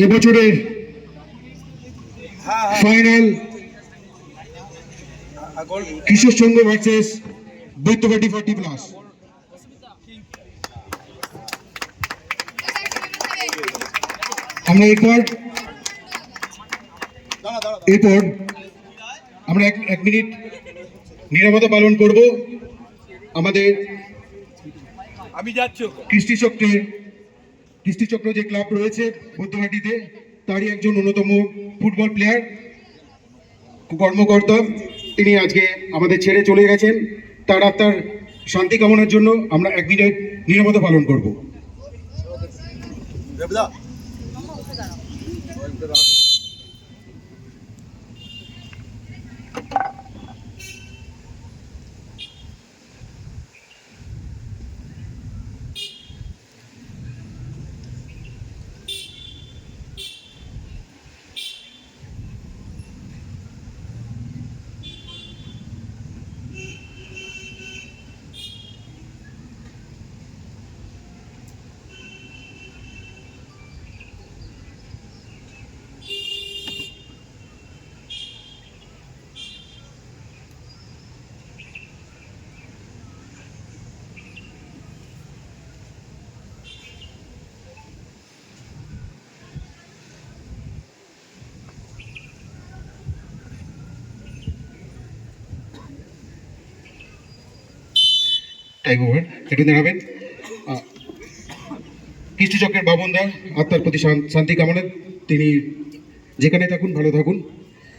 এবছরের ফাইনাল কিশোর সংঘ ভার্সেস বৈদ্যবাটি 40+। আমরা এরপর আমরা এক মিনিট নীরবতা পালন করব। আমাদের কৃষ্টিচক্র যে ক্লাব রয়েছে বৈদ্যবাটিতে, তারই একজন অন্যতম ফুটবল প্লেয়ার কর্মকর্তা, তিনি আজকে আমাদের ছেড়ে চলে গেছেন। তার আত্মার শান্তি কামনার জন্য আমরা এক মিনিট নীরবতা পালন করব। একটু জানাবেন কৃষ্টিচক্রের বাবনদা আত্মার প্রতি শান্তি কামনা। তিনি যেখানে থাকুন ভালো থাকুন।